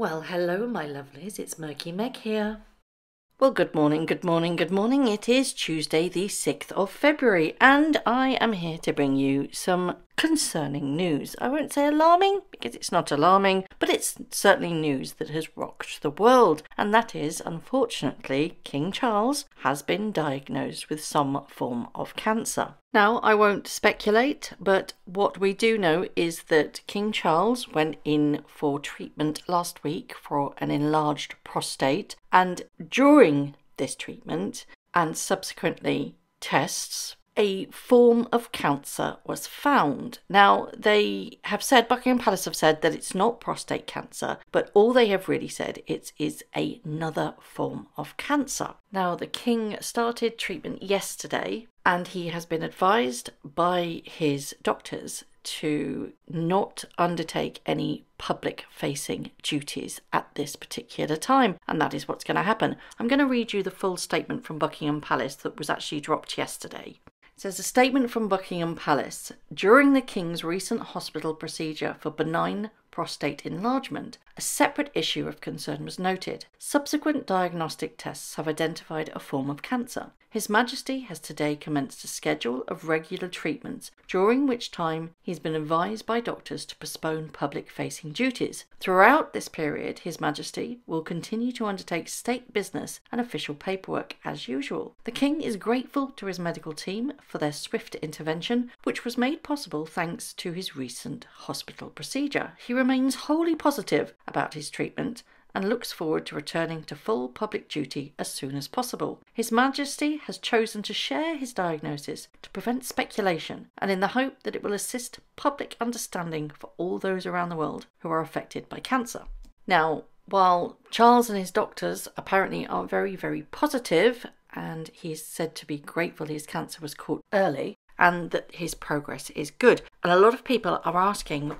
Well, hello, my lovelies. It's Murky Meg here. Well, good morning, good morning, good morning. It is Tuesday, the 6th of February, and I am here to bring you some concerning news. I won't say alarming, because it's not alarming, but it's certainly news that has rocked the world, and that is, unfortunately, King Charles has been diagnosed with some form of cancer. Now, I won't speculate, but what we do know is that King Charles went in for treatment last week for an enlarged prostate, and during this treatment and subsequently tests, a form of cancer was found. Now, they have said, Buckingham Palace have said that it's not prostate cancer, but all they have really said it is another form of cancer. Now, the King started treatment yesterday, and he has been advised by his doctors to not undertake any public-facing duties at this particular time, and that is what's going to happen. I'm going to read you the full statement from Buckingham Palace that was actually dropped yesterday. It says, a statement from Buckingham Palace. During the King's recent hospital procedure for benign prostate enlargement, a separate issue of concern was noted. Subsequent diagnostic tests have identified a form of cancer. His Majesty has today commenced a schedule of regular treatments, during which time he's been advised by doctors to postpone public-facing duties. Throughout this period, His Majesty will continue to undertake state business and official paperwork as usual. The King is grateful to his medical team for their swift intervention, which was made possible thanks to his recent hospital procedure. He remains wholly positive about his treatment and looks forward to returning to full public duty as soon as possible. His Majesty has chosen to share his diagnosis to prevent speculation and in the hope that it will assist public understanding for all those around the world who are affected by cancer. Now, while Charles and his doctors apparently are very, very positive, and he's said to be grateful his cancer was caught early and that his progress is good, and a lot of people are asking,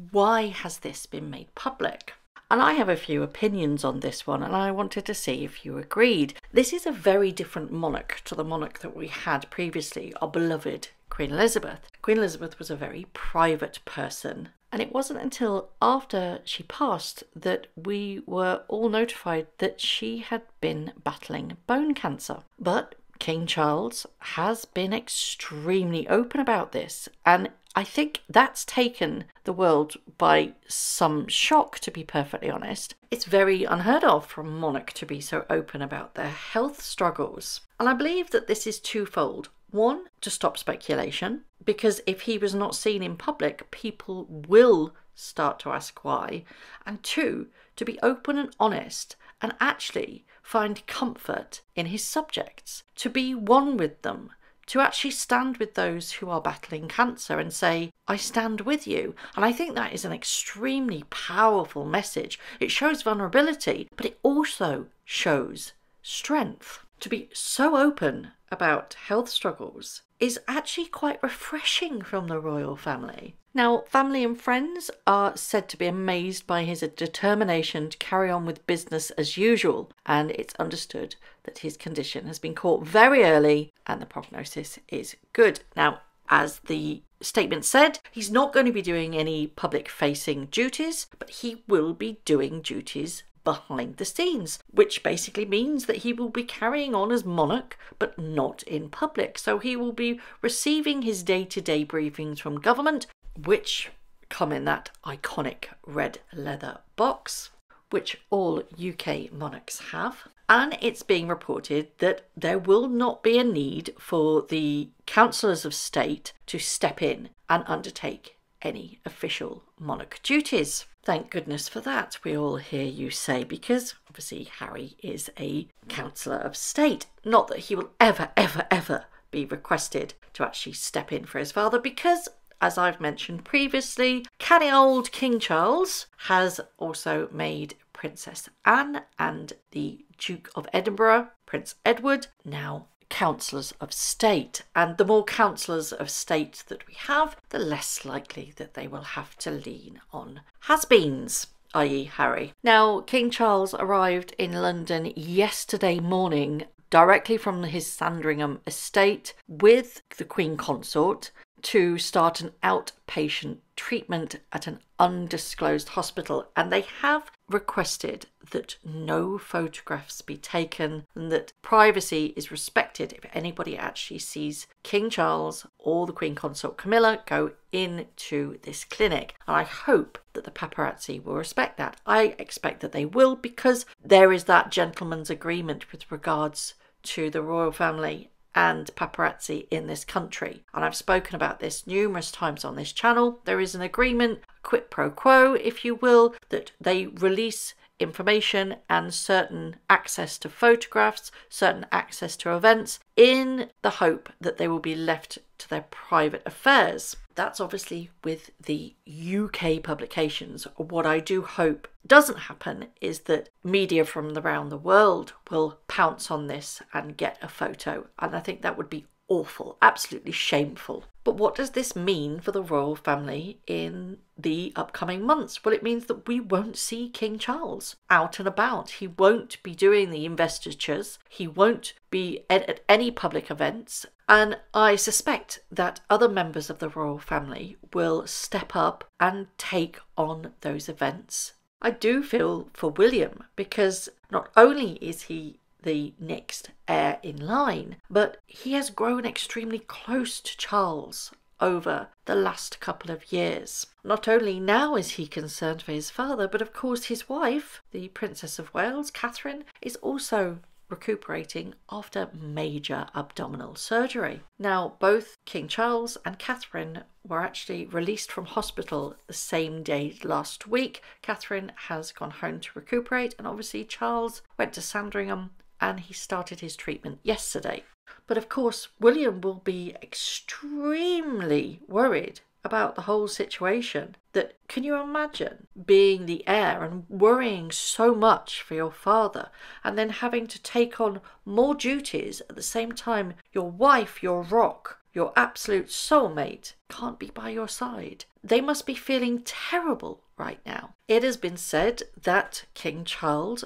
why has this been made public? And I have a few opinions on this one, and I wanted to see if you agreed. This is a very different monarch to the monarch that we had previously, our beloved Queen Elizabeth. Queen Elizabeth was a very private person, and it wasn't until after she passed that we were all notified that she had been battling bone cancer. But King Charles has been extremely open about this, and I think that's taken the world by some shock, to be perfectly honest. It's very unheard of for a monarch to be so open about their health struggles. And I believe that this is twofold. One, to stop speculation, because if he was not seen in public, people will start to ask why. And two, to be open and honest and actually find comfort in his subjects, to be one with them, to actually stand with those who are battling cancer and say, I stand with you. And I think that is an extremely powerful message. It shows vulnerability, but it also shows strength. To be so open about health struggles is actually quite refreshing from the royal family. Now, family and friends are said to be amazed by his determination to carry on with business as usual, and it's understood that his condition has been caught very early and the prognosis is good. Now, as the statement said, he's not going to be doing any public-facing duties, but he will be doing duties behind the scenes, which basically means that he will be carrying on as monarch but not in public. So he will be receiving his day-to-day briefings from government, which come in that iconic red leather box, which all UK monarchs have. And it's being reported that there will not be a need for the councillors of state to step in and undertake any official monarch duties. Thank goodness for that, we all hear you say, because obviously Harry is a councillor of state. Not that he will ever, ever, ever be requested to actually step in for his father, because, as I've mentioned previously, canny old King Charles has also made Princess Anne and the Duke of Edinburgh, Prince Edward, now councillors of state. And the more councillors of state that we have, the less likely that they will have to lean on has-beens, i.e. Harry. Now, King Charles arrived in London yesterday morning directly from his Sandringham estate with the Queen Consort to start an outpatient treatment at an undisclosed hospital, and they have requested that no photographs be taken and that privacy is respected if anybody actually sees King Charles or the Queen Consort Camilla go into this clinic. And I hope that the paparazzi will respect that. I expect that they will, because there is that gentleman's agreement with regards to the royal family and paparazzi in this country. And I've spoken about this numerous times on this channel. There is an agreement, quid pro quo, if you will, that they release information and certain access to photographs, certain access to events, in the hope that they will be left to their private affairs. That's obviously with the UK publications. What I do hope doesn't happen is that media from around the world will pounce on this and get a photo. And I think that would be awful, absolutely shameful. But what does this mean for the royal family in the upcoming months? Well, it means that we won't see King Charles out and about. He won't be doing the investitures. He won't be at any public events. And I suspect that other members of the royal family will step up and take on those events. I do feel for William, because not only is he the next heir in line, but he has grown extremely close to Charles over the last couple of years. Not only now is he concerned for his father, but of course his wife, the Princess of Wales, Catherine, is also recuperating after major abdominal surgery. Now, both King Charles and Catherine were actually released from hospital the same day last week. Catherine has gone home to recuperate, and obviously Charles went to Sandringham and he started his treatment yesterday. But of course, William will be extremely worried about the whole situation. That, can you imagine being the heir and worrying so much for your father, and then having to take on more duties at the same time your wife, your rock, your absolute soulmate, can't be by your side? They must be feeling terrible right now. It has been said that King Charles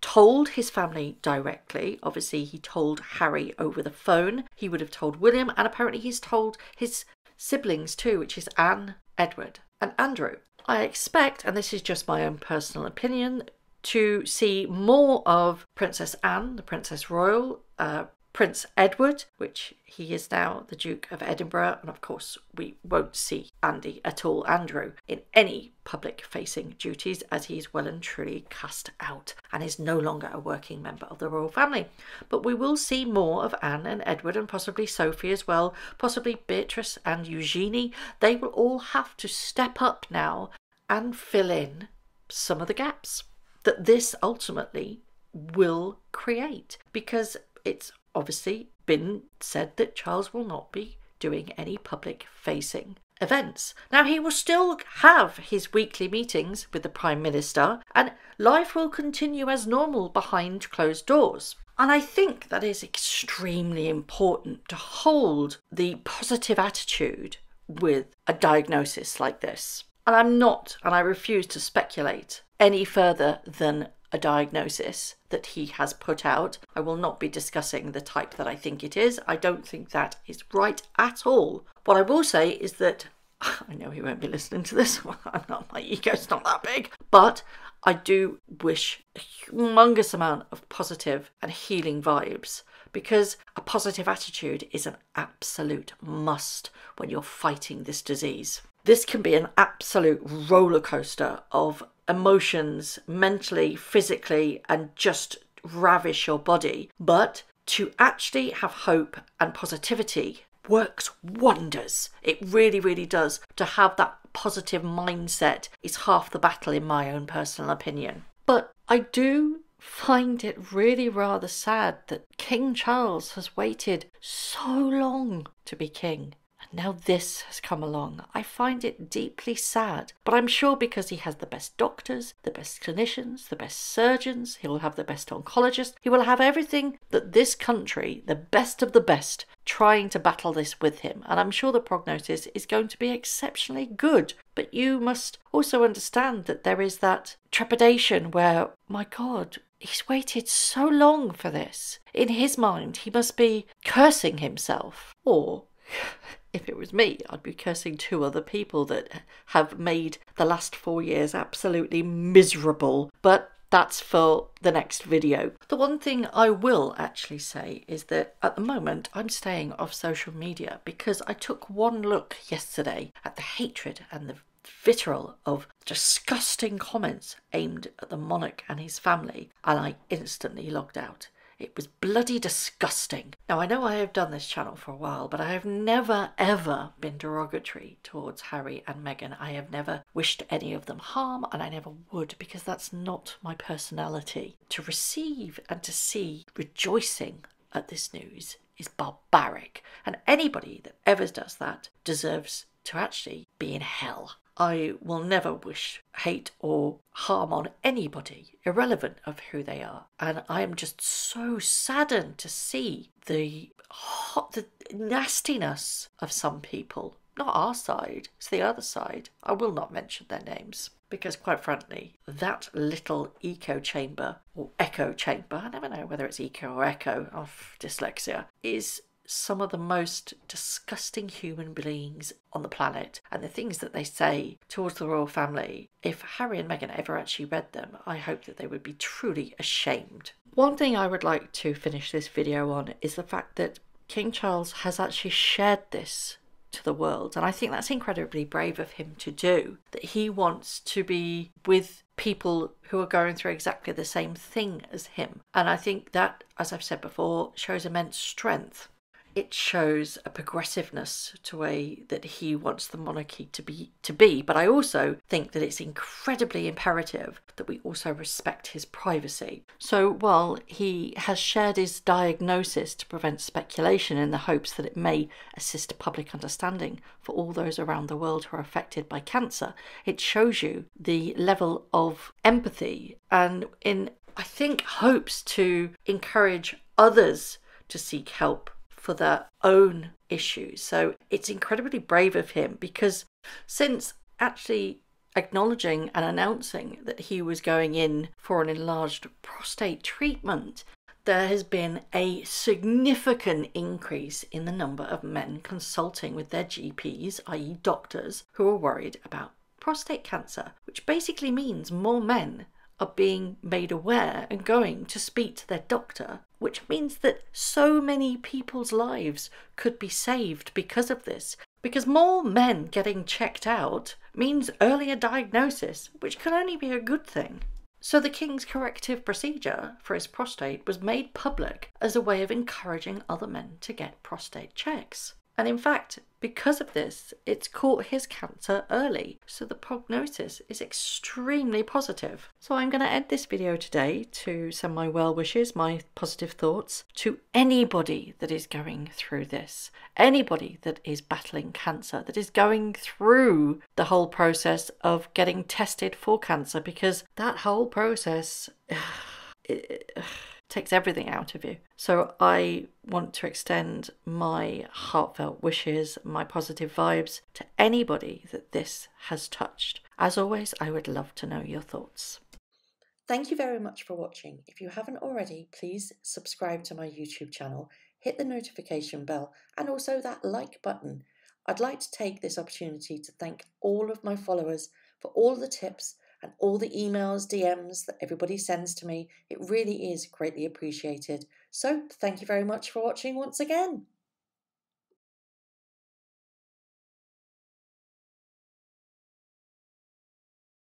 told his family directly. Obviously, he told Harry over the phone. He would have told William, and apparently he's told his siblings too, which is Anne, Edward and Andrew. I expect, and this is just my own personal opinion, to see more of Princess Anne, the Princess Royal, Prince Edward, which he is now the Duke of Edinburgh, and of course we won't see Andy at all, Andrew, in any public facing duties, as he's well and truly cast out and is no longer a working member of the royal family. But we will see more of Anne and Edward, and possibly Sophie as well, possibly Beatrice and Eugenie. They will all have to step up now and fill in some of the gaps that this ultimately will create, because it's obviously been said that Charles will not be doing any public facing events. Now, he will still have his weekly meetings with the Prime Minister, and life will continue as normal behind closed doors. And I think that is extremely important, to hold the positive attitude with a diagnosis like this. And I refuse to speculate any further than a diagnosis that he has put out. I will not be discussing the type that I think it is. I don't think that is right at all. What I will say is that, I know he won't be listening to this, my ego's not that big, but I do wish a humongous amount of positive and healing vibes, because a positive attitude is an absolute must when you're fighting this disease. This can be an absolute roller coaster of emotions, mentally, physically, and just ravish your body. But to actually have hope and positivity works wonders. It really, really does. To have that positive mindset is half the battle, in my own personal opinion. But I do find it really rather sad that King Charles has waited so long to be king. Now this has come along. I find it deeply sad, but I'm sure because he has the best doctors, the best clinicians, the best surgeons, he will have the best oncologists, he will have everything that this country, the best of the best, trying to battle this with him. And I'm sure the prognosis is going to be exceptionally good. But you must also understand that there is that trepidation where, my God, he's waited so long for this. In his mind, he must be cursing himself, or If it was me, I'd be cursing 2 other people that have made the last 4 years absolutely miserable. But that's for the next video. The one thing I will actually say is that at the moment I'm staying off social media because I took one look yesterday at the hatred and the vitriol of disgusting comments aimed at the monarch and his family, and I instantly logged out. It was bloody disgusting. Now, I know I have done this channel for a while, but I have never ever been derogatory towards Harry and Meghan. I have never wished any of them harm, and I never would, because that's not my personality. To receive and to see rejoicing at this news is barbaric, and anybody that ever does that deserves to actually be in hell. I will never wish hate or harm on anybody, irrelevant of who they are. And I am just so saddened to see the nastiness of some people. Not our side, it's the other side. I will not mention their names because, quite frankly, that little echo chamber, or echo chamber, I never know whether it's eco or echo, of dyslexia, is some of the most disgusting human beings on the planet, and the things that they say towards the royal family, if Harry and Meghan ever actually read them, I hope that they would be truly ashamed. One thing I would like to finish this video on is the fact that King Charles has actually shared this to the world, and I think that's incredibly brave of him to do, that he wants to be with people who are going through exactly the same thing as him. And I think that, as I've said before, shows immense strength. It shows a progressiveness to a way that he wants the monarchy to be. But I also think that it's incredibly imperative that we also respect his privacy. So while he has shared his diagnosis to prevent speculation in the hopes that it may assist a public understanding for all those around the world who are affected by cancer, it shows you the level of empathy and, in, I think, hopes to encourage others to seek help for their own issues. So it's incredibly brave of him, because since actually acknowledging and announcing that he was going in for an enlarged prostate treatment, there has been a significant increase in the number of men consulting with their GPs, i.e. doctors, who are worried about prostate cancer, which basically means more men are being made aware and going to speak to their doctor, which means that so many people's lives could be saved because of this. Because more men getting checked out means earlier diagnosis, which can only be a good thing. So the King's corrective procedure for his prostate was made public as a way of encouraging other men to get prostate checks. And in fact, because of this, it's caught his cancer early, so the prognosis is extremely positive. So I'm going to end this video today to send my well wishes, my positive thoughts to anybody that is going through this, anybody that is battling cancer, that is going through the whole process of getting tested for cancer, because that whole process takes everything out of you. So I want to extend my heartfelt wishes, my positive vibes to anybody that this has touched. As always, I would love to know your thoughts. Thank you very much for watching. If you haven't already, please subscribe to my YouTube channel, hit the notification bell, and also that like button. I'd like to take this opportunity to thank all of my followers for all the tips and all the emails, DMs that everybody sends to me. It really is greatly appreciated. So thank you very much for watching once again.